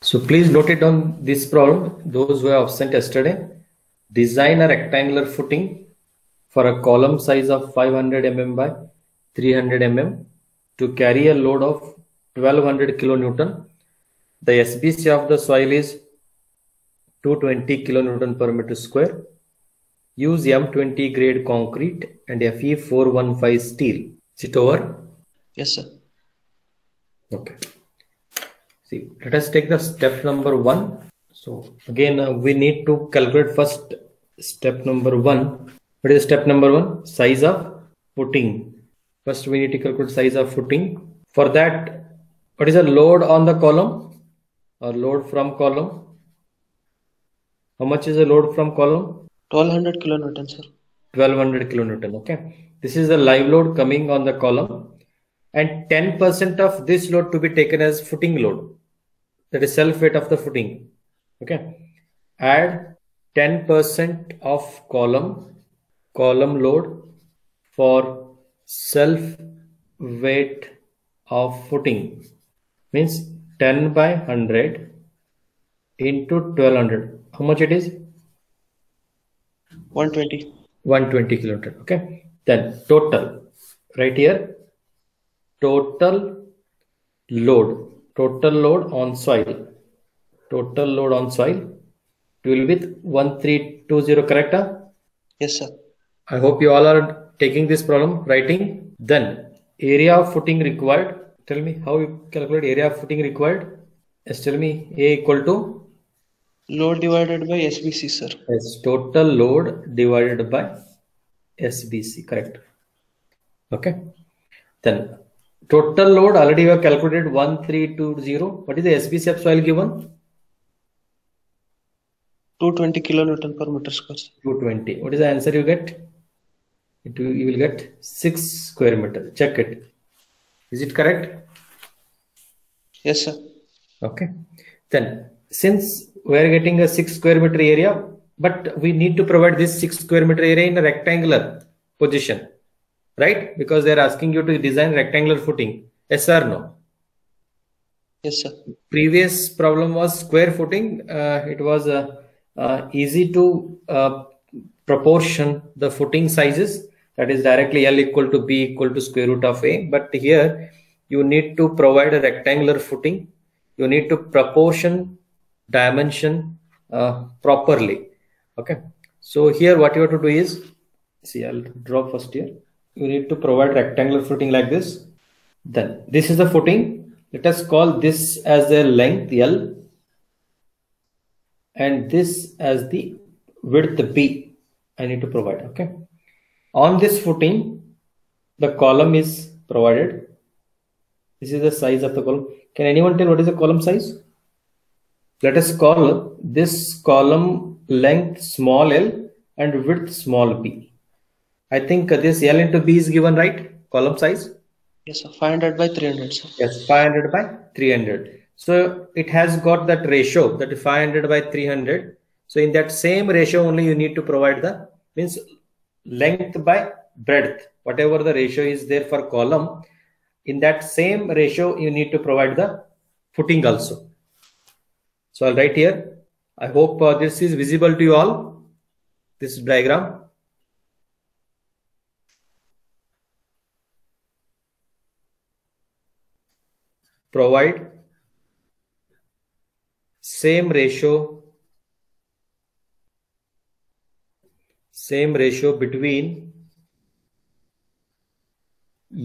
So please note it down this problem. Those who have absent yesterday, design a rectangular footing for a column size of 500 mm by 300 mm to carry a load of 1200 kilonewton. The SBC of the soil is 220 kilonewton per meter square. Use M20 grade concrete and Fe415 steel. Is it over? Yes, sir. Okay. See, let us take the step number 1. So again, we need to calculate first step number 1. What is step number 1? Size of footing. First, we need to calculate size of footing. For that, what is the load on the column or load from column? How much is the load from column? 1200 kilonewton, sir. 1200 kilonewton. Okay. This is the live load coming on the column, and 10% of this load to be taken as footing load. That is self weight of the footing. Okay. Add 10% of column load for self weight of footing. Means 10 by 100 into 1200. How much it is? 120. 120 kilonewton. Okay. Then total. Right here. Total load on soil. Total load on soil will be 1320. Correct? Yes, sir. I hope you all are taking this problem, writing. Then area of footing required. Tell me how you calculate area of footing required. Yes, tell me. A equal to Load divided by SBC, sir. yes, total load divided by SBC. Correct. Okay. Then total load already we have calculated 1320. What is the SBC of soil given? 220 kilonewton per meter square. 220. What is the answer you get? You will get 6 square meter. Check it. Is it correct? Yes, sir. Okay. Then since we are getting a 6 square meter area, but we need to provide this 6 square meter area in a rectangular position, right? Because they are asking you to design rectangular footing. Yes or no? Yes, sir. Previous problem was square footing. It was easy to proportion the footing sizes. That is directly L equal to B equal to square root of A. But here you need to provide a rectangular footing. You need to proportion dimension properly. Okay. So here what you have to do is, see, I'll draw first here. You need to provide rectangular footing like this. Then this is the footing. Let us call this as the length L and this as the width B. I need to provide. Okay. On this footing, the column is provided. This is the size of the column. Can anyone tell what is the column size? Let us call this column length small l and width small b. I think this L into B is given, right? Column size? Yes, sir. 500 by 300, sir. Yes, 500 by 300. So it has got that ratio, that 500 by 300. So in that same ratio only you need to provide the, means length by breadth. Whatever the ratio is there for column, in that same ratio you need to provide the footing also. So I'll write here. I hope this is visible to you all, this diagram. Provide same ratio between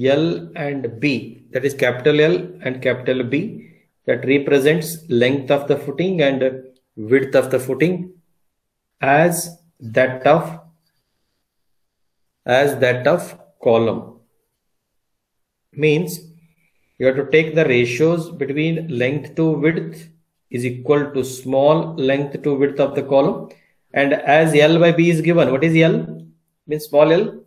L and B, that is capital L and capital B, that represents length of the footing and width of the footing as that of column. Means you have to take the ratios between length to width is equal to small length to width of the column, and as L by B is given, what is L? Means small L?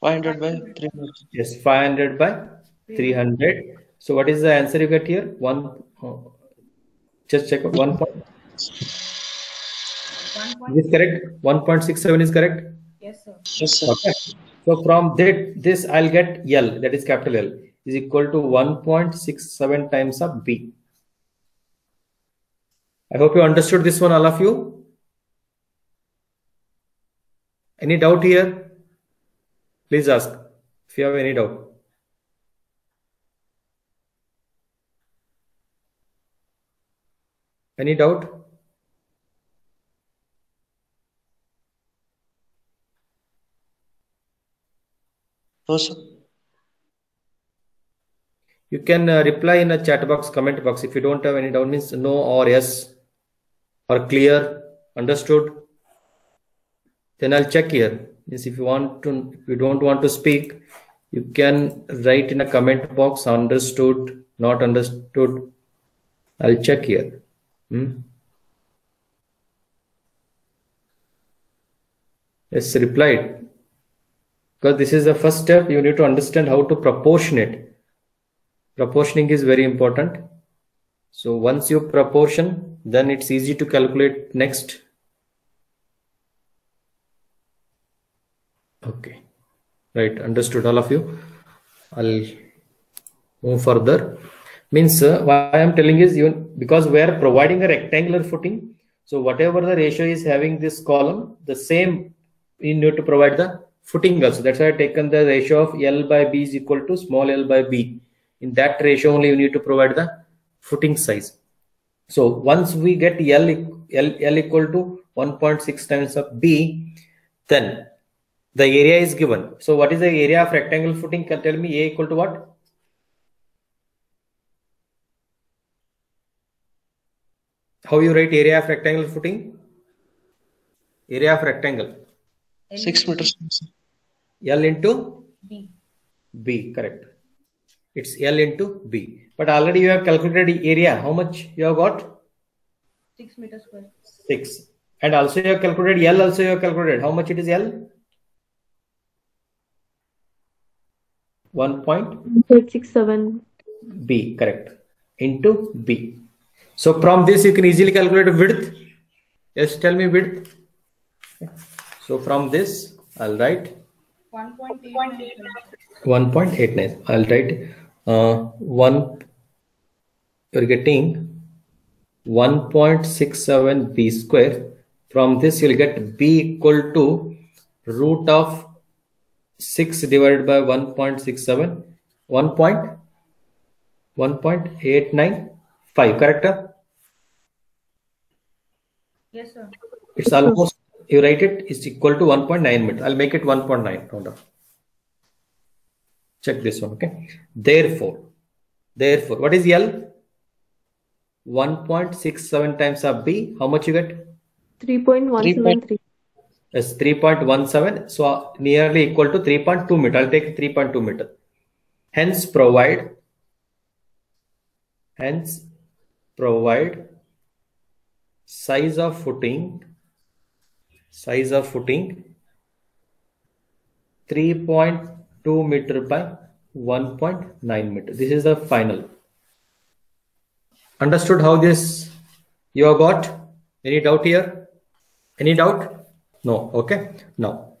500 by 300. Yes, 500 by 300. So what is the answer you get here? Just check 1 point. Is correct? 1.67 is correct? Yes, sir. Yes, sir. Okay. So from this I'll get L, that is capital L. is equal to 1.67 times of B. I hope you understood this one, all of you. Any doubt here? Please ask if you have any doubt. Any doubt? No, sir. You can reply in a chat box, comment box. If you don't have any doubt, means no or yes or clear, understood. Then I'll check here. Means if you don't want to speak, you can write in a comment box, understood, not understood. I'll check here. Yes, replied. Because this is the first step, you need to understand how to proportion it. Proportioning is very important. So once you proportion, then it's easy to calculate next. Okay, right, understood all of you. I'll move further. Means why I am telling is, because we are providing a rectangular footing, so whatever the ratio is having this column, the same you need to provide the footing also. That's why I have taken the ratio of L by B is equal to small l by B. In that ratio only you need to provide the footing size. So once we get L equal to 1.6 times of B, then the area is given. So what is the area of rectangle footing? Can tell me. A equal to what? How you write area of rectangle footing? Area of rectangle. 6 meters. L into B. B, correct. It's L into B. But already you have calculated area. How much you have got? 6 meters square. 6. And also you have calculated L. Also you have calculated. How much it is L? 1.67. B, correct. Into B. So from this you can easily calculate width. Yes, tell me width. So from this I'll write 1.89. I'll write 1. You're getting 1.67 B square. From this you'll get B equal to root of 6 divided by 1.67, 1.895, correct? Yes, sir. It's almost, you write it is equal to 1.9 meter. I'll make it 1.9 round off. Check this one, okay? Therefore, what is L? 1.67 times of B. How much you get? 3.173. Yes, 3.17. So nearly equal to 3.2 meter. I'll take 3.2 meter. Hence provide size of footing 3.2 meter by 1.9 meter. This is the final. Understood how this you have got? Any doubt here? Any doubt? No. Okay. Now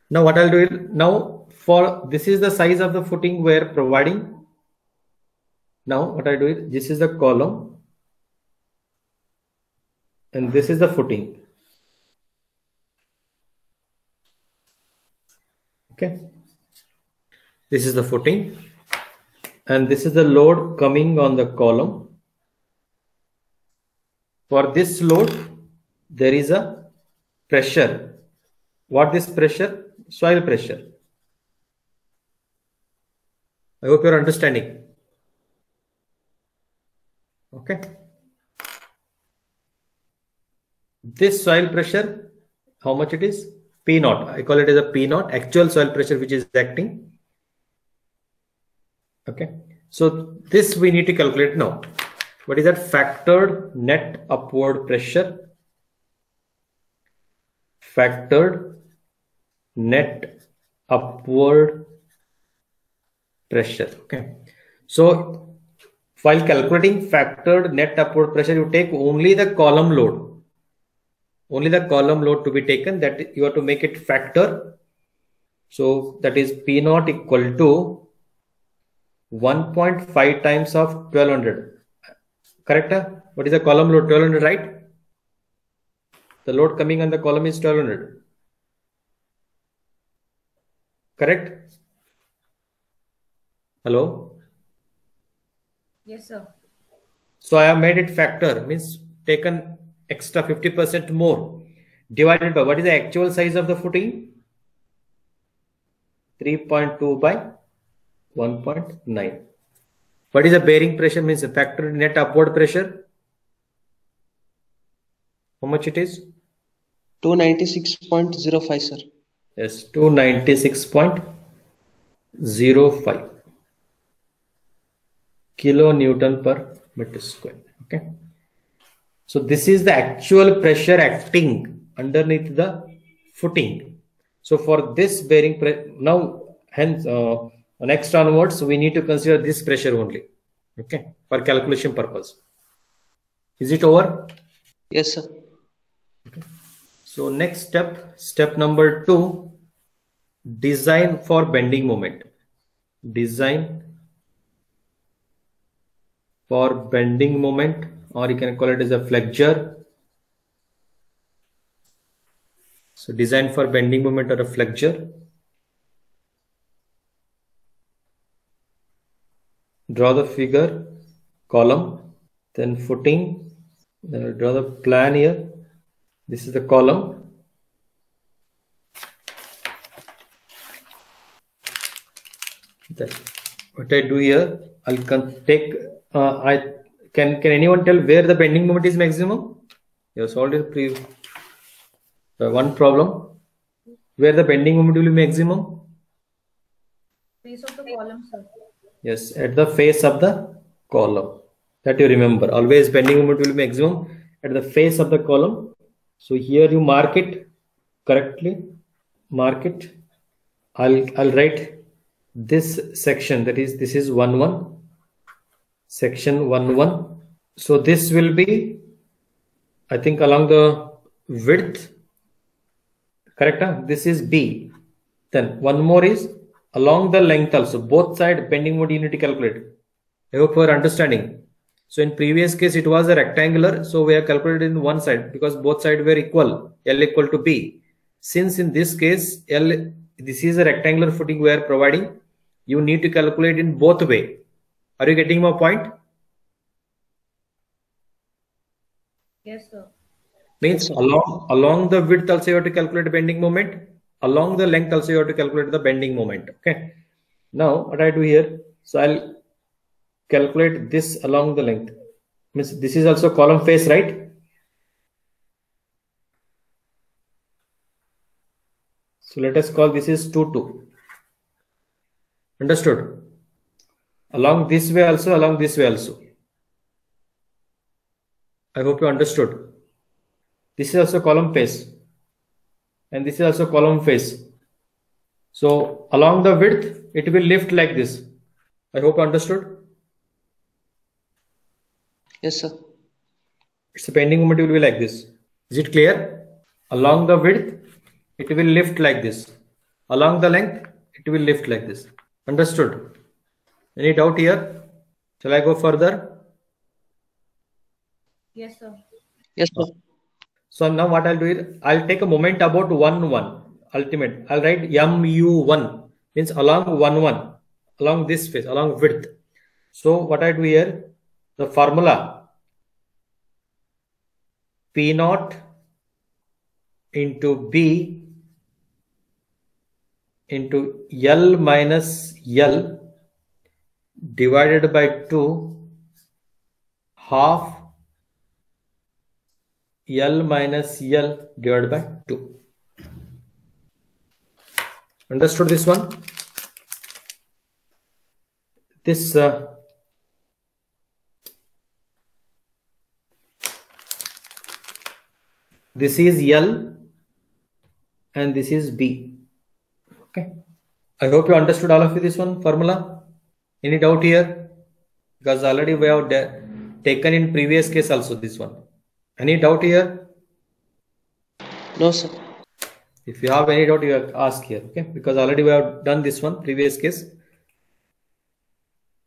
what I'll do is, now for this is the size of the footing we are providing. Now what I do is, this is the column and this is the footing. Okay. This is the footing and this is the load coming on the column. For this load there is a pressure. What is pressure? Soil pressure. I hope you're understanding. Okay. This soil pressure, how much it is? P naught. I call it as a P naught, actual soil pressure which is acting. Okay. So this we need to calculate now. What is that? Factored net upward pressure. Factored net upward pressure. Okay. So while calculating factored net upward pressure, you take only the column load. Only the column load to be taken, that you have to make it factor. So that is P naught equal to 1.5 times of 1200. Correct? What is the column load? 1200, right? The load coming on the column is 1200. Correct? Hello? Yes, sir. So I have made it factor, means taken extra 50% more, divided by what is the actual size of the footing? 3.2 by 1.9. What is the bearing pressure? Means the factor net upward pressure. How much it is? 296.05, sir. Yes, 296.05 kilonewton per meter square. Okay. So this is the actual pressure acting underneath the footing. So for this bearing now, hence next onwards, we need to consider this pressure only. Okay, for calculation purpose. Is it over? Yes, sir. Okay. So next step number 2, design for bending moment. Design for bending moment, or you can call it as a flexure. So design for bending moment or a flexure. Draw the figure, column, then footing. Then I'll draw the plan here. This is the column. Then what I do here, I'll take. Can anyone tell where the bending moment is maximum? You have solved it. One problem. Where the bending moment will be maximum? Face of the column, sir. Yes, at the face of the column. That you remember. Always bending moment will be maximum at the face of the column. So here you mark it correctly. Mark it. I'll write this section. That is, this is 1-1. Section 1-1. So this will be, I think, along the width. Correct? This is B. Then one more is along the length also. Both side bending moment you need to calculate. I hope you are understanding. So in previous case it was a rectangular, so we have calculated in one side because both sides were equal, L equal to B. Since in this case this is a rectangular footing we are providing, you need to calculate in both way. Are you getting my point? Yes, sir. Means along the width also you have to calculate bending moment, along the length also you have to calculate the bending moment. Okay. Now what I do here, so I'll calculate this along the length. Means this is also column face, right? So let us call this is 2-2. Understood? Along this way also, along this way also. I hope you understood. This is also column face and this is also column face. So along the width it will lift like this. I hope you understood. Yes, sir. Its bending moment will be like this. Is it clear? Along the width it will lift like this. Along the length it will lift like this. Understood? Any doubt here? Shall I go further? Yes, sir. Yes, sir. So now what I'll do is I'll take a moment about 1-1 ultimate. I'll write MU1 means along 1-1 along this face, along width. So what I do here, the formula P0 into B into L minus L divided by 2 half L minus L divided by 2. Understood this one? This this is L and this is B. Okay. I hope you understood all of you this one formula. Any doubt here? Because already we have taken in previous case also this one. Any doubt here? No, sir. If you have any doubt, you have to ask here. Okay. Because already we have done this one previous case.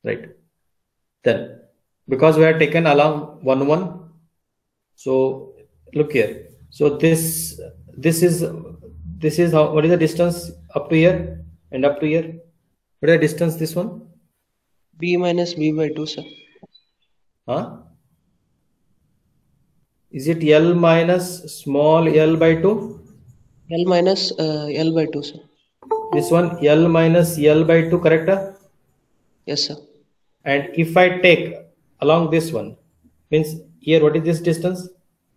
right? Then because we have taken along 1 1, so look here. So this is how, what is the distance up to here and up to here? What is the distance this one? B minus B by 2, sir. Huh? Is it L minus small l by 2? L minus L by 2, sir. This one L minus L by 2, correct? Yes, sir. And if I take along this one, means here what is this distance?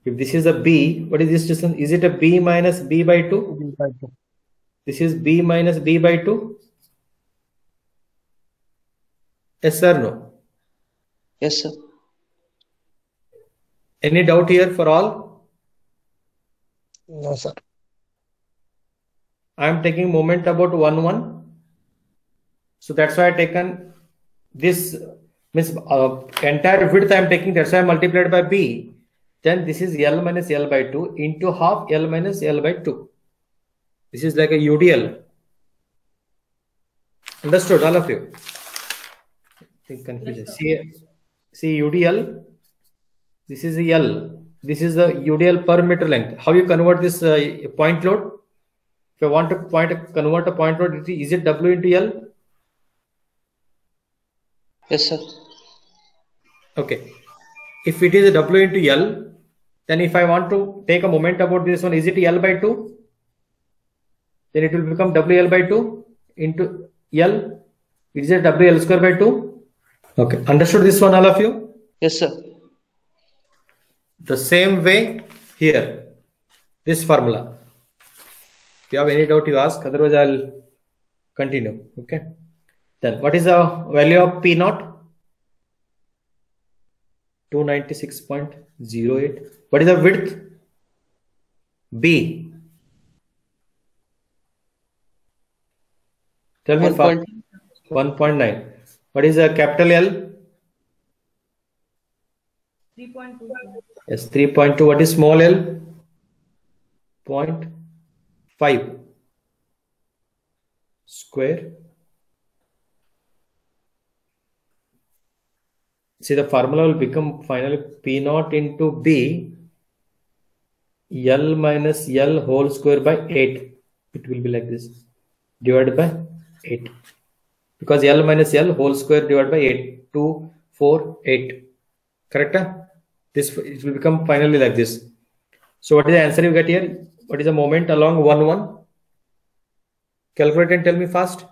If this is a B, what is this distance? Is it a B minus B by 2? B by 2. This is B minus B by 2? Yes or no? Yes, sir. Any doubt here for all? No, sir. I am taking moment about 1 1. So that's why I taken this, means entire width I am taking, that's why I multiplied by B. Then this is L minus L by 2 into half L minus L by 2. This is like a UDL. Understood, all of you? I think confusion. See UDL. This is a L. This is the UDL per meter length. How you convert this point load? If I want to convert a point load, is it W into L? Yes, sir. Okay. If it is a W into L, then if I want to take a moment about this one, is it L by 2? Then it will become WL by 2 into L. It is a WL square by 2. Okay. Understood this one, all of you? Yes, sir. The same way here, this formula. If you have any doubt, you ask. Otherwise, I'll continue. Okay. Then what is the value of P naught? 296.08. What is the width? B. Tell me 1.9. What is the capital L? 3.2. Yes, 3.2. What is small l? 0.5 square. See, the formula will become finally P naught into B, L minus L whole square by 8. It will be like this, divided by 8. Because L minus L whole square divided by 8. 2, 4, 8. Correct? This, it will become finally like this. So what is the answer you get here? What is the moment along 1 1? Calculate and tell me fast.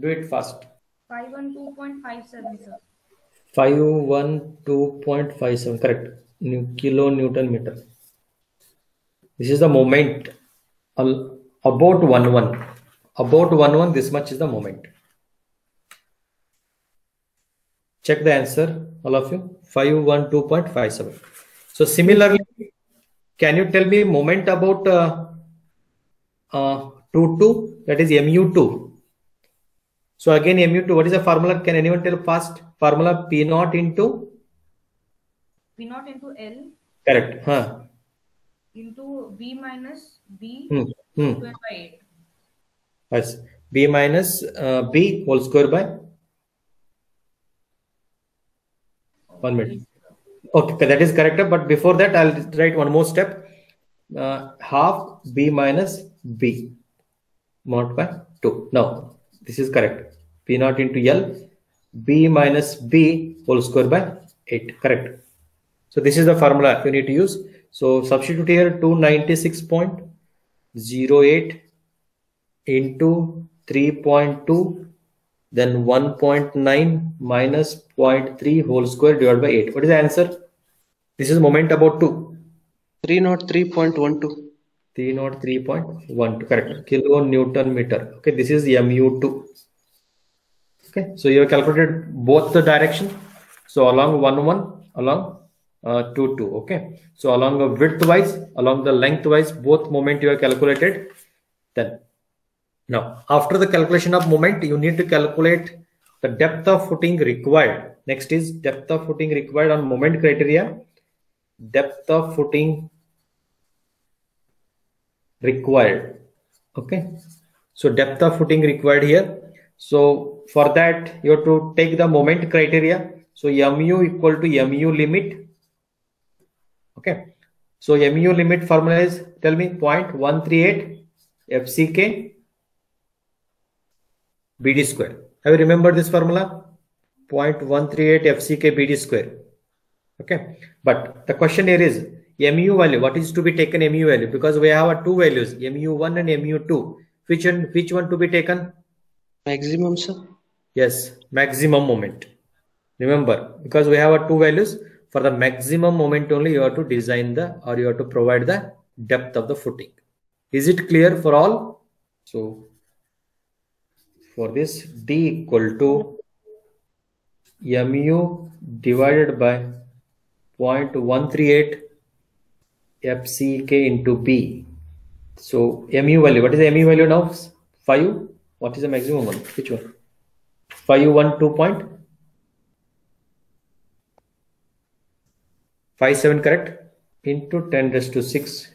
Do it fast. 512.57, sir. 512.57, correct. Kilonewton meter. This is the moment about 1 1. About 1 1, this much is the moment. Check the answer, all of you. 512.57. So similarly, can you tell me moment about 2 2? That is mu2. So again mu2, what is the formula? Can anyone tell fast? Formula P naught into? P naught into L. Correct. Into B minus B Square by 8. Yes. B minus B whole square by 1 minute. Okay, that is correct. But before that, I'll write one more step. Half B minus B multiplied by 2. Now, this is correct. P naught into L, B minus B whole square by 8. Correct. So this is the formula you need to use. So substitute here 296.08 into 3.2, then 1.9 minus 0.3 whole square divided by 8. What is the answer? This is moment about 2. 303.12. 303.12, correct. Kilonewton meter. Okay, this is mu2. Okay, so you have calculated both the direction. So along 1 1, along 2 2. Okay, so along the width wise, along the length wise, both moment you have calculated. Then now after the calculation of moment, you need to calculate the depth of footing required. Next is depth of footing required on moment criteria. Depth of footing required. Okay, so depth of footing required here. So for that, you have to take the moment criteria. So mu equal to mu limit. Okay. So mu limit formula is, tell me, 0.138 FCK BD square. Have you remembered this formula? 0.138 FCK BD square. Okay. But the question here is mu value. What is to be taken mu value? Because we have two values, mu1 and mu2. Which one to be taken? Maximum, sir. Yes, maximum moment. Remember, because we have two values, for the maximum moment only you have to design you have to provide the depth of the footing. Is it clear for all? So for this, D equal to mu divided by 0.138 FCK into B. So mu value, what is the mu value now? 5. What is the maximum one? Which one? 512.57, correct? Into 10 raised to 6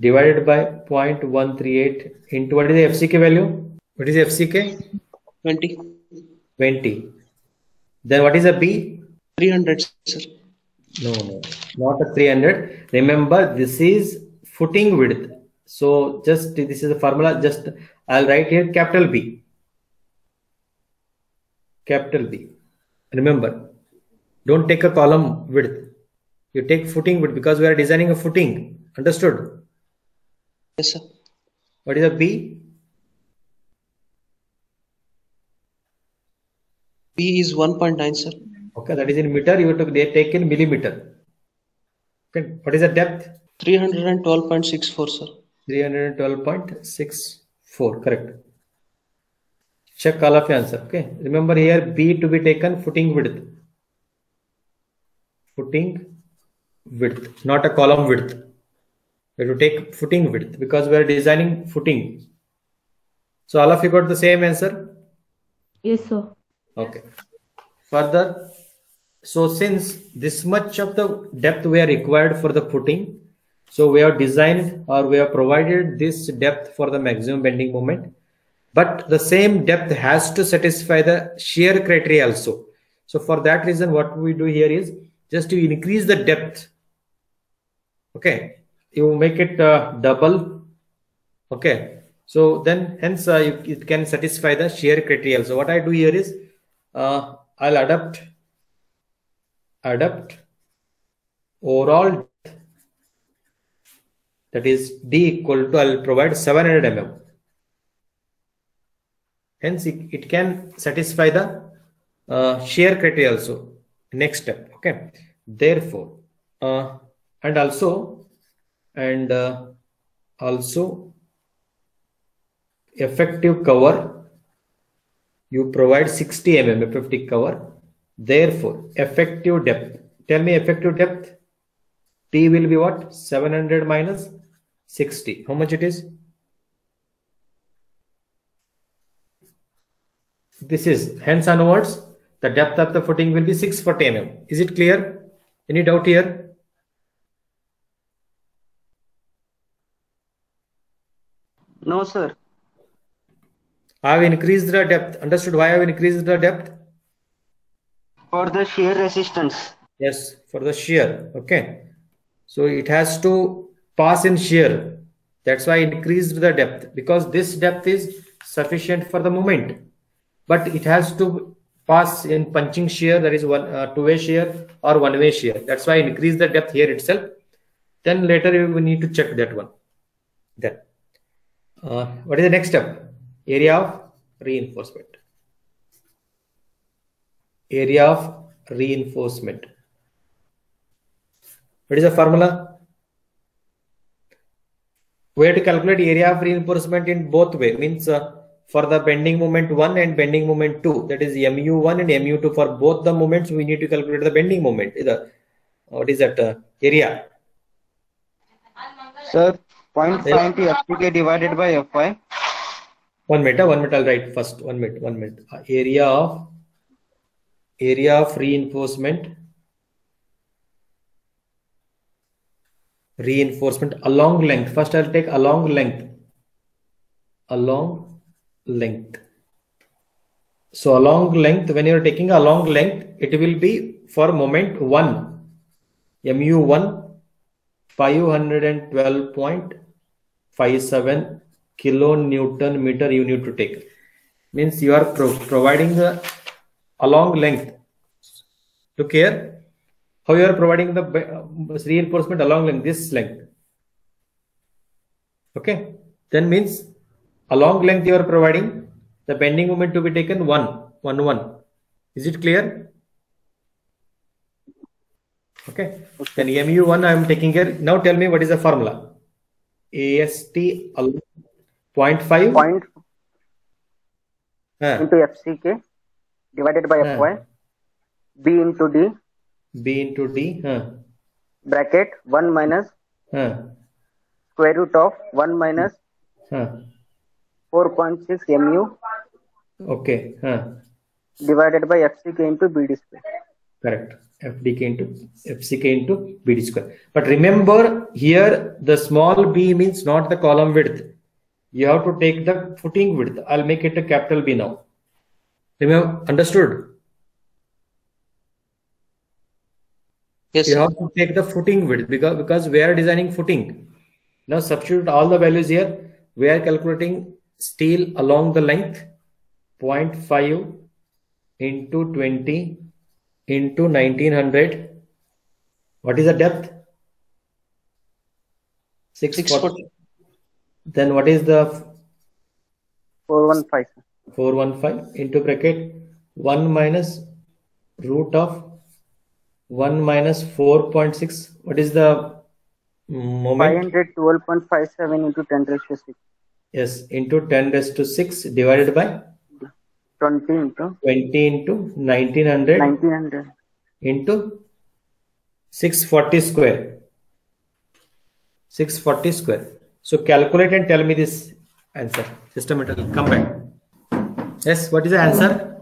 divided by 0.138 into, what is the FCK value? What is the FCK? 20. 20. Then what is the B? 300, sir. No, not a 300. Remember, this is footing width. So just this is the formula. Just I'll write here capital B. Capital B. Remember, don't take a column width. You take footing width because we are designing a footing. Understood? Yes, sir. What is a B? B is 1.9, sir. Okay, that is in meter. You have to take in millimeter. Okay, what is the depth? 312.64, sir. 312.64, correct. Check all of your answer. Okay, remember here B to be taken footing width. Footing width, not a column width. We have to take footing width because we are designing footing. So all of you got the same answer? Yes, sir. Okay. Further, so since this much of the depth we are required for the footing, so we have designed or we have provided this depth for the maximum bending moment, but the same depth has to satisfy the shear criteria also. So for that reason, what we do here is just to increase the depth. Okay, you make it double. Okay, so then hence it can satisfy the shear criteria. So what I do here is I'll adapt overall, that is D equal to, I'll provide 700 mm. Hence it can satisfy the shear criteria also. Next step. Okay, therefore and also effective cover, you provide 60 mm effective cover. Therefore effective depth, tell me effective depth. T will be what? 700 minus 60. How much it is? This is, hence onwards the depth of the footing will be 640 mm. Is it clear? Any doubt here? No, sir. I have increased the depth. Understood why I have increased the depth? For the shear resistance. Yes, for the shear. Okay. So it has to pass in shear. That's why I increased the depth, because this depth is sufficient for the moment. But it has to pass in punching shear, that is one two-way shear or one-way shear. That's why I increase the depth here itself. Then later we need to check that one. Then what is the next step? Area of reinforcement. Area of reinforcement. What is the formula? We have to calculate area of reinforcement in both way. Means for the bending moment 1 and bending moment 2, that is mu1 and mu2. For both the moments, we need to calculate the bending moment. What is that area? Sir, 0.90 FPK divided by Fy. 1 minute. I'll write first. 1 minute. Area of reinforcement. Reinforcement along length. First, I'll take along length. Along length. So along length, when you are taking a long length, it will be for moment 1, MU1 512.57 kilonewton meter you need to take. Means you are providing a long length. Look here, how you are providing the reinforcement along length, this length. Okay, then means along length you are providing the bending moment to be taken 1. Is it clear? Okay. Then MU1 I am taking here. Now tell me what is the formula. AST 0.5 into FCK divided by FY, B into D, bracket 1 minus square root of 1 minus 4.6 MU, okay, divided by FCK into BD square. correct. FCK into BD square. But remember here the small b means not the column width. You have to take the footing width. I'll make it a capital B now. Remember, understood? Yes, You sir. have to take the footing width because we are designing footing. Now substitute all the values here. We are calculating steel along the length 0.5 into 20 into 1900. What is the depth? 640. Then what is the 415. 415 into bracket 1 minus root of 1 minus 4.6. What is the moment? 512.57 into 10 raised to 6. Yes, into 10 raised to 6 divided by 20 into 20 into 1900 1900. into 640 square. 640 square. So calculate and tell me this answer. Systematically come back. Yes, what is the answer?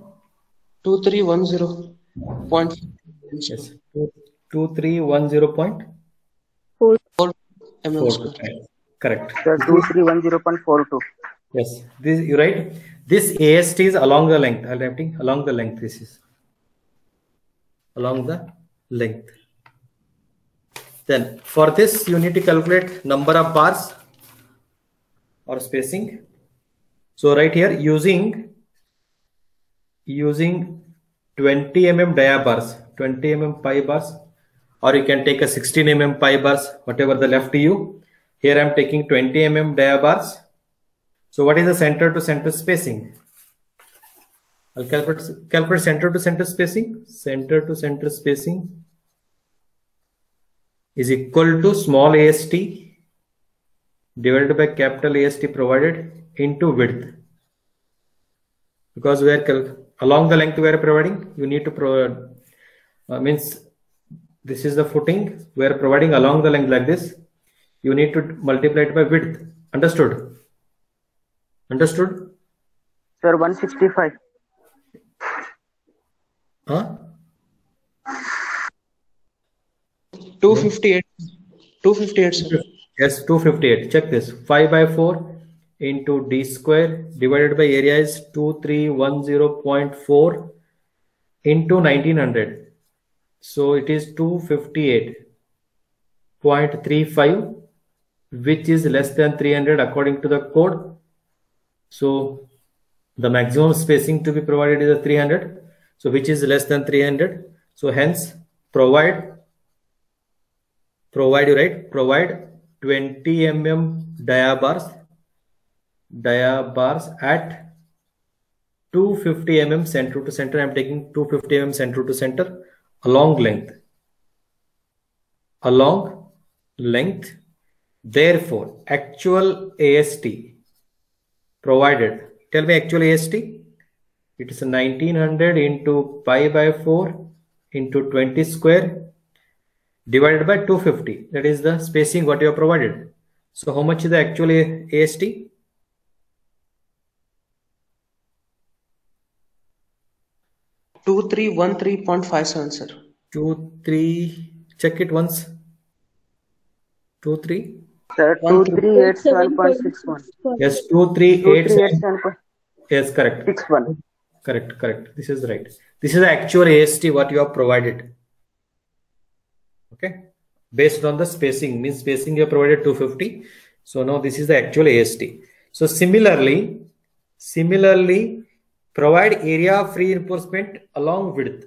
2310.4 Yes, 2310.4. mm square. Correct. So 2310.42. Yes, this you right. This AST is along the length. I'll writing along the length. This is along the length. Then for this you need to calculate number of bars or spacing. So right here using 20 mm dia bars, 20 mm pi bars, or you can take a 16 mm pi bars, whatever the left to you. Here I am taking 20 mm dia bars. So what is the center to center spacing? I'll calculate center to center spacing. Center to center spacing is equal to small AST divided by capital AST provided into width. Because we are along the length we are providing, you need to provide means this is the footing we are providing along the length like this. You need to multiply it by width. Understood? Understood? Sir, 165. Huh? 258. 258, sir. Yes, 258. Check this. 5 by 4 into d square divided by area is 2310.4 into 1900. So it is 258.35, which is less than 300 according to the code. So the maximum spacing to be provided is 300. So which is less than 300. So hence provide 20 mm dia bars at 250 mm center to center. I am taking 250 mm center to center along length. Therefore actual AST provided, tell me actual AST. It is 1900 into pi by 4 into 20 square divided by 250. That is the spacing what you have provided. So how much is the actual AST? 2313.57, sir. 23. Check it once. 23. Sir, 2387.61. Yes, 2387. 2387.61. Yes, correct. Correct. This is right. This is the actual AST what you have provided. Okay. Based on the spacing, means spacing you have provided 250. So now this is the actual AST. So similarly, provide area of reinforcement along width.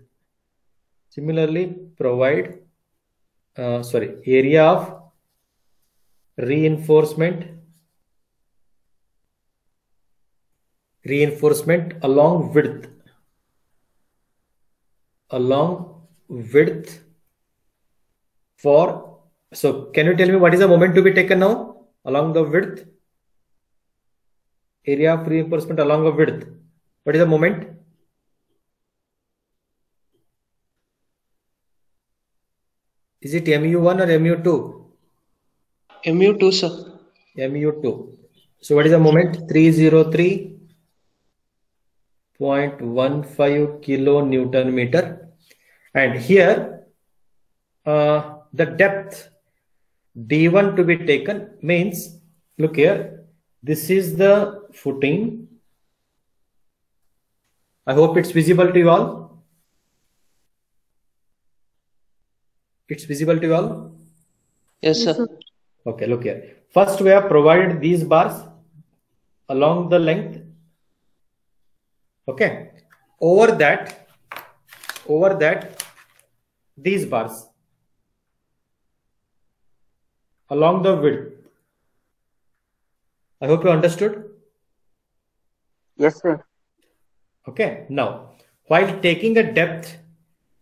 Similarly, provide area of reinforcement along width for, so can you tell me what is the moment to be taken now along the width? Area of reinforcement along the width. What is the moment? Is it MU1 or MU2? MU2, sir. MU2. So what is the moment? 303.15 kilonewton meter. And here the depth D1 to be taken means, look here, this is the footing. I hope it's visible to you all. It's visible to you all? Yes, sir. Okay, look here. First, we have provided these bars along the length. Okay. Over that, these bars along the width. I hope you understood. Yes, sir. Okay. Now, while taking a depth,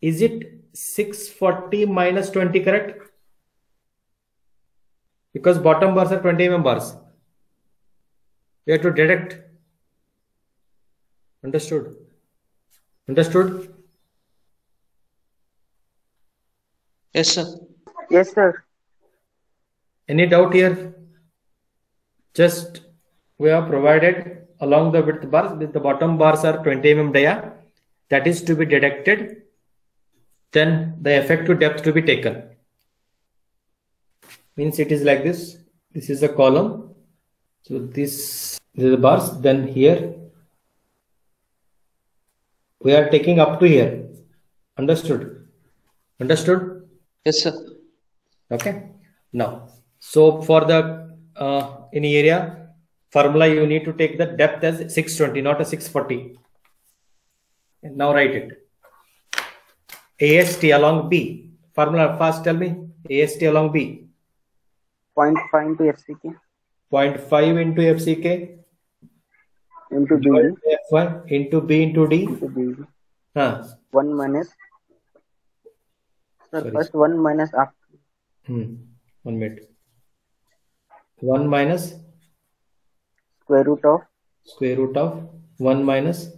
is it 640 minus 20, correct? Because bottom bars are 20 mm bars. We have to deduct. Understood? Yes, sir. Yes, sir. Any doubt here? Just we have provided along the width bars, with the bottom bars are 20 mm dia, that is to be deducted, then the effective depth to be taken. Means it is like this. This is a column. So this is the bars. Then here we are taking up to here. Understood? Yes, sir. Okay. Now, so for the in area formula, you need to take the depth as 620, not a 640. And now write it. AST along B. Formula fast, tell me. AST along B. 0.5 into FCK 0.5 into FCK into B Fy into B into D. into B. 1 minus. Sir, Sorry. first 1 minus after. 1 minute. 1 minus Square root of 1 minus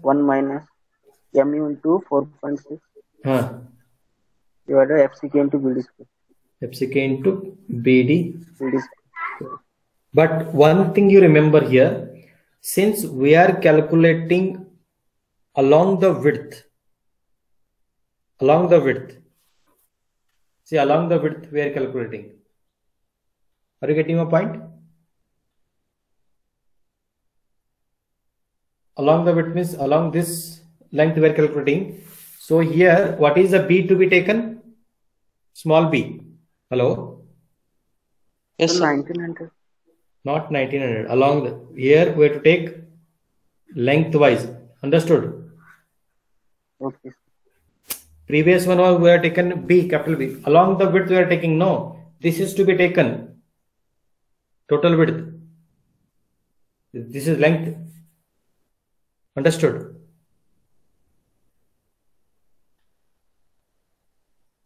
MU into 4.6 divided by FCK into BD square. FCK into BD. BD square. But one thing you remember here, since we are calculating along the width, see, along the width we are calculating. Are you getting my point? Along the width means along this length we are calculating. So here, what is the B to be taken? Small b. Hello? Yes, So sir. 1900. Not 1900. Along the, here we have to take lengthwise. Understood? Okay. Previous one was we are taken B, capital B. Along the width we are taking no. This is to be taken total width. This is length. Understood?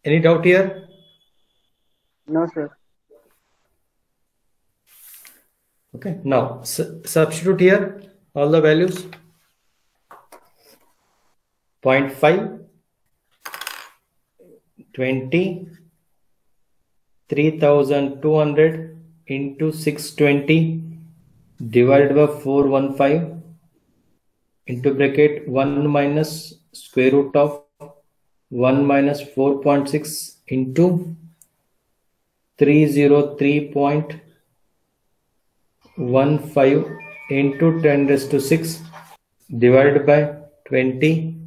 Any doubt here? No, sir. Okay. Now substitute here all the values. 0.5, 20, 3200 into 620 divided by 415 into bracket 1 minus square root of 1 minus 4.6 into 303.15 into 10 raised to 6 divided by 20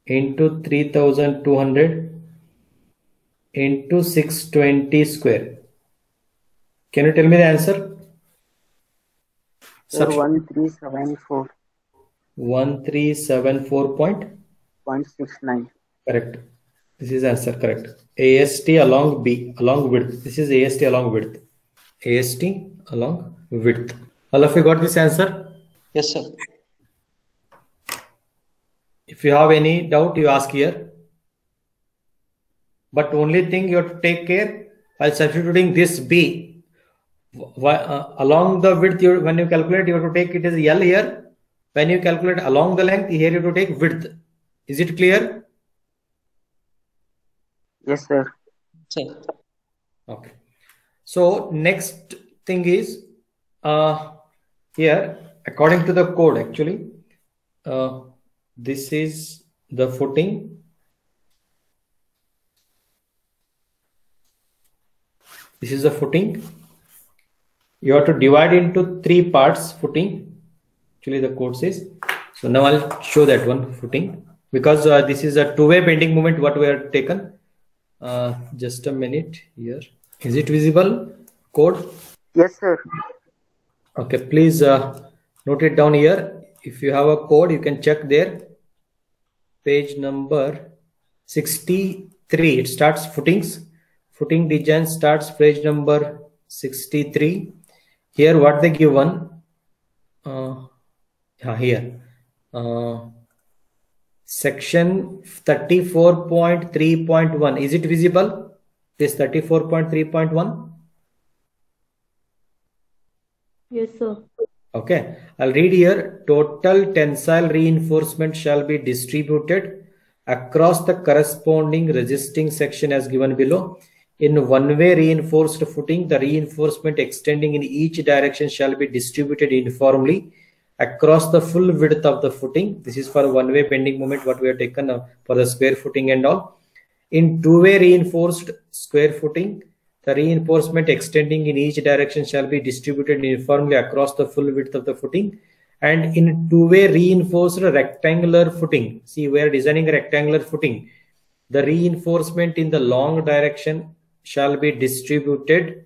into 3200 into 620 square. Can you tell me the answer? Sir, 1374. 1374.69. Correct. This is answer correct. AST along B along width. This is AST along width. AST along width. All of you got this answer? Yes, sir. If you have any doubt, you ask here. But only thing you have to take care while substituting this B along the width. When you calculate, you have to take it as L here. When you calculate along the length, here you have to take width. Is it clear? Yes, sir. Sir. Okay. So next thing is here, according to the code, actually, this is the footing. This is the footing. You have to divide into 3 parts footing. Actually, the code says. So now I'll show that one footing, because this is a two-way bending moment what we have taken. Just a minute here. Is it visible? Code? Yes, sir. Okay, please note it down here. If you have a code, you can check there. Page number 63. It starts footings. Footing design starts page number 63. Here, what they given? Here. Section 34.3.1. Is it visible? This 34.3.1. Yes, sir. Okay, I'll read here. Total tensile reinforcement shall be distributed across the corresponding resisting section as given below. In one-way reinforced footing, the reinforcement extending in each direction shall be distributed uniformly across the full width of the footing. This is for one-way bending moment what we have taken for the square footing and all. In two-way reinforced square footing, the reinforcement extending in each direction shall be distributed uniformly across the full width of the footing. And in two-way reinforced rectangular footing, see we are designing a rectangular footing, the reinforcement in the long direction shall be distributed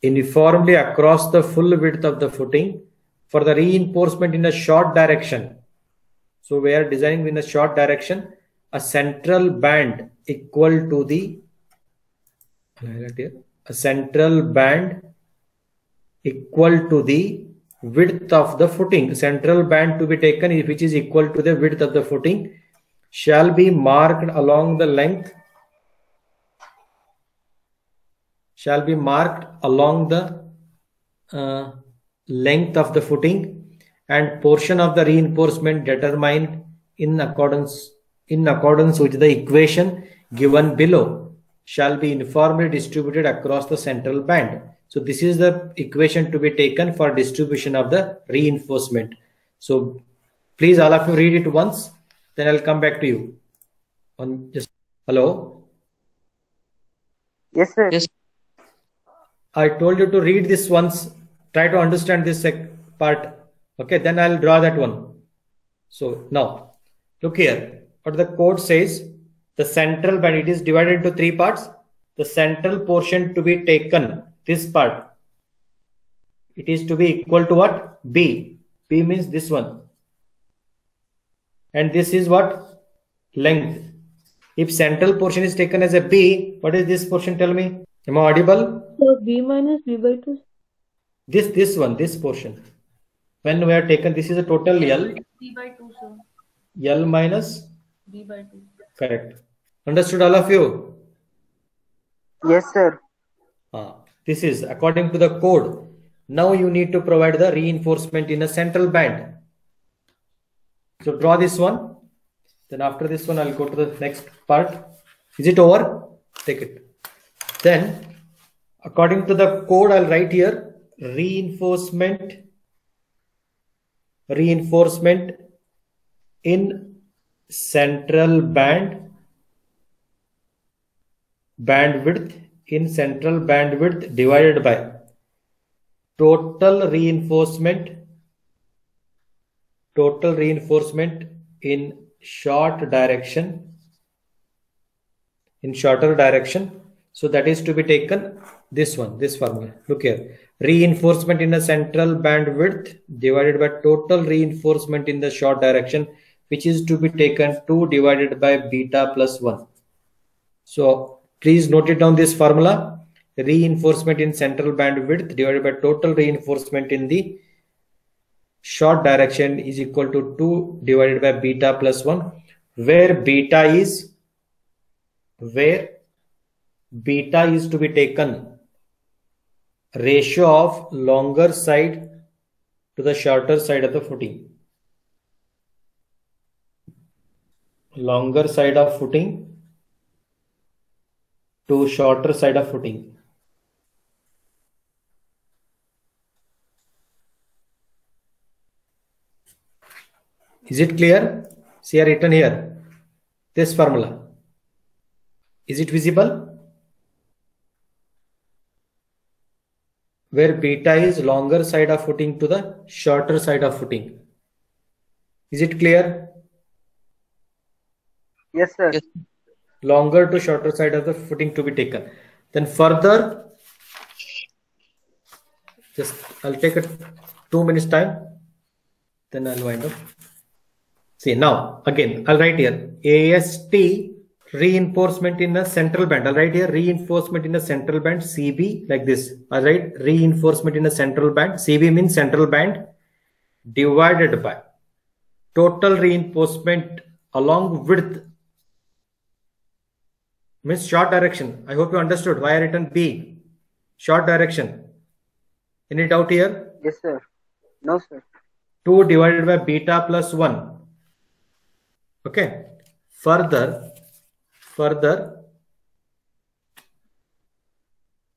uniformly across the full width of the footing. For the reinforcement in a short direction, so we are designing in a short direction, a central band equal to the width of the footing. Central band to be taken which is equal to the width of the footing shall be marked along the length. Length of the footing, and portion of the reinforcement determined in accordance with the equation given below shall be uniformly distributed across the central band. So this is the equation to be taken for distribution of the reinforcement. So please all of you read it once, then I'll come back to you. Hello? Yes, sir. Yes. I told you to read this once. Try to understand this part. Okay, then I'll draw that one. So now, look here. What the code says, the central band, it is divided into 3 parts. The central portion to be taken, this part, it is to be equal to what? B. B means this one. And this is what? Length. If central portion is taken as a B, what is this portion? Tell me. Am I audible? So B minus B by 2. This one, this portion. When we are taken, this is a total L. B by 2, sir. L minus B by 2. correct. Understood all of you? Yes, sir. This is according to the code. Now you need to provide the reinforcement in a central band. So draw this one. Then after this one, I'll go to the next part. Is it over? Take it. Then according to the code, I'll write here reinforcement in central bandwidth divided by total reinforcement total reinforcement in shorter direction. So that is to be taken this one, this formula. Look here. Reinforcement in the central bandwidth divided by total reinforcement in the short direction, which is to be taken 2 divided by beta plus 1. So please note it down, this formula. Reinforcement in central bandwidth divided by total reinforcement in the short direction is equal to 2 divided by beta plus 1, where beta is to be taken ratio of longer side to the shorter side of the footing. Longer side of footing to shorter side of footing. Is it clear? See, I written here this formula. Is it visible? Where beta is longer side of footing to the shorter side of footing. Is it clear? Yes, sir. Yes. Longer to shorter side of the footing to be taken. Then further, just I'll take a 2 minutes time, then I'll wind up. See, now again I'll write here AST reinforcement in the central band. I'll write here reinforcement in the central band CB like this. I'll write reinforcement in the central band. CB means central band divided by total reinforcement along width means short direction. I hope you understood why I written B. Short direction. Any doubt here? Yes, sir. No, sir. 2 divided by beta plus 1. Okay. Further,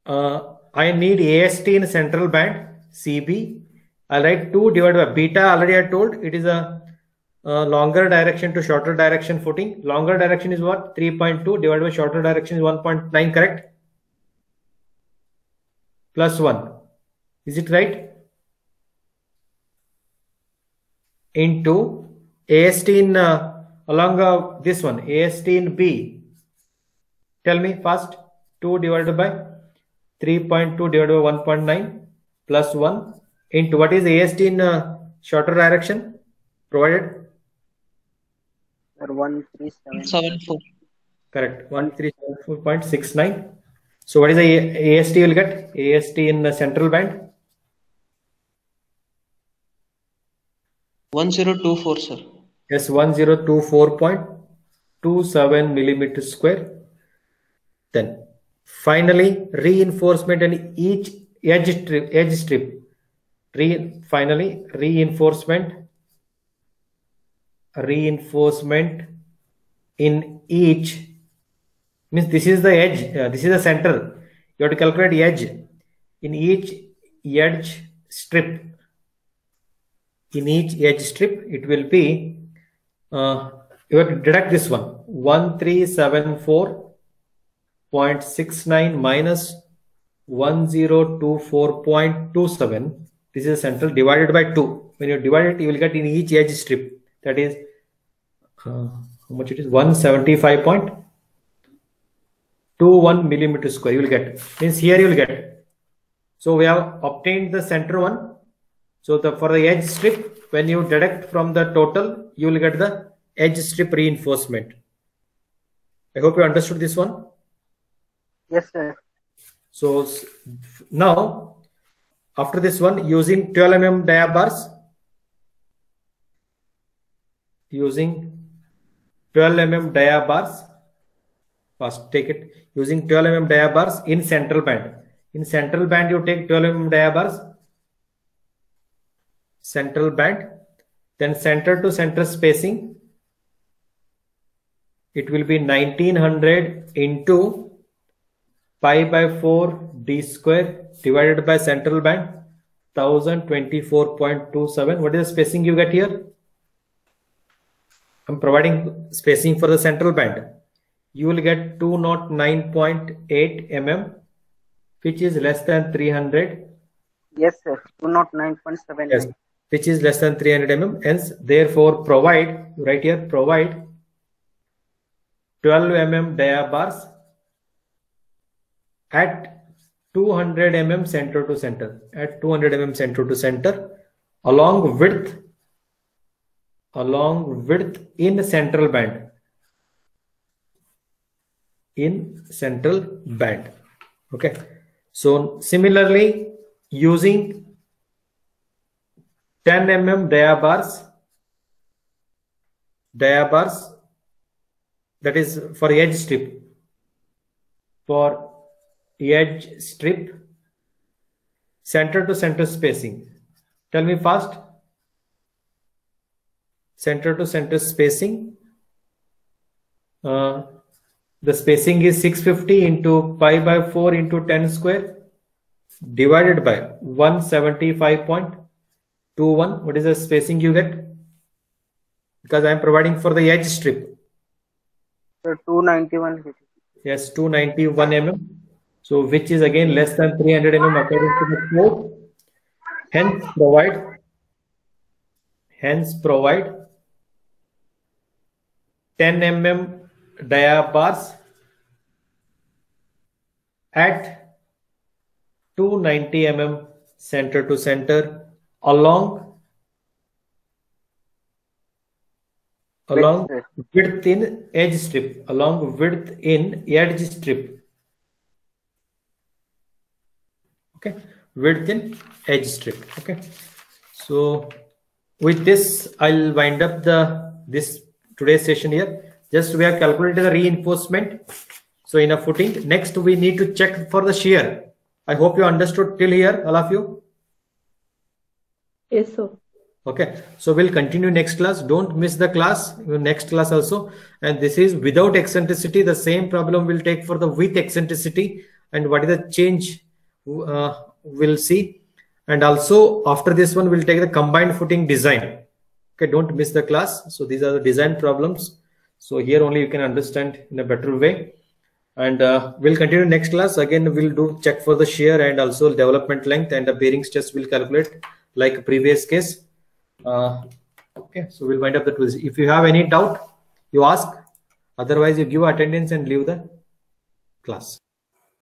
I need AST in central band CB. I'll write 2 divided by beta. Already I told it is a longer direction to shorter direction footing. Longer direction is what? 3.2 divided by shorter direction is 1.9, correct? Plus 1. Is it right? Into AST in along this one, AST in B. Tell me fast. 2 divided by 3.2 divided by 1.9 plus 1 into what is AST in shorter direction provided? Sir, 1374. 74. Correct. 1374.69. So what is the AST you will get? AST in the central band? 1024, sir. Yes, 1024.27 millimeter square. Then finally reinforcement in each edge strip. Finally reinforcement in each means this is the edge, this is the center. You have to calculate the edge in each edge strip. In each edge strip, it will be you have to deduct this one 1374.69 minus 1024.27. This is central divided by 2. When you divide it, you will get in each edge strip. That is how much it is? 175.21 millimeter square. You will get. Means here you will get. So we have obtained the center one. So for the edge strip, when you deduct from the total, you will get the edge strip reinforcement. I hope you understood this one. Yes, sir. So now, after this one, using 12 mm dia bars, first take it, using 12 mm dia bars in central band. In central band, you take 12 mm dia bars, central band, then center to center spacing, it will be 1900 into pi by 4 d square divided by central band 1024.27. What is the spacing you get here? I'm providing spacing for the central band. You will get 209.8 mm, which is less than 300. Yes, sir. 209.7. Yes, which is less than 300 mm. Hence, therefore, provide, right here, provide 12 mm dia bars at 200 mm center to center, at 200 mm center to center, along width in central band, okay. So similarly, using 10 mm dia bars, that is for edge strip, center to center spacing. Tell me fast. Center to center spacing. The spacing is 650 into pi by 4 into 10 square divided by 175.21. What is the spacing you get? Because I am providing for the edge strip. So 291. Yes, 291 mm. So which is again less than 300 mm according to the code. Hence provide 10 mm dia bars at 290 mm center to center along width in edge strip, okay, width in edge strip, okay. So with this I'll wind up this today's session here. Just we have calculated the reinforcement, so in a footing. Next we need to check for the shear. I hope you understood till here, all of you. Yes, sir. Okay, so we'll continue next class. Don't miss the class, next class also. And this is without eccentricity. The same problem we'll take for the with eccentricity, and what is the change we'll see. And also after this one we'll take the combined footing design. Okay, don't miss the class. So these are the design problems. So here only you can understand in a better way. And we'll continue next class. Again, we'll do check for the shear and also development length, and the bearing stress we'll calculate like previous case. Okay, so we'll wind up that. If you have any doubt, you ask. Otherwise, you give attendance and leave the class.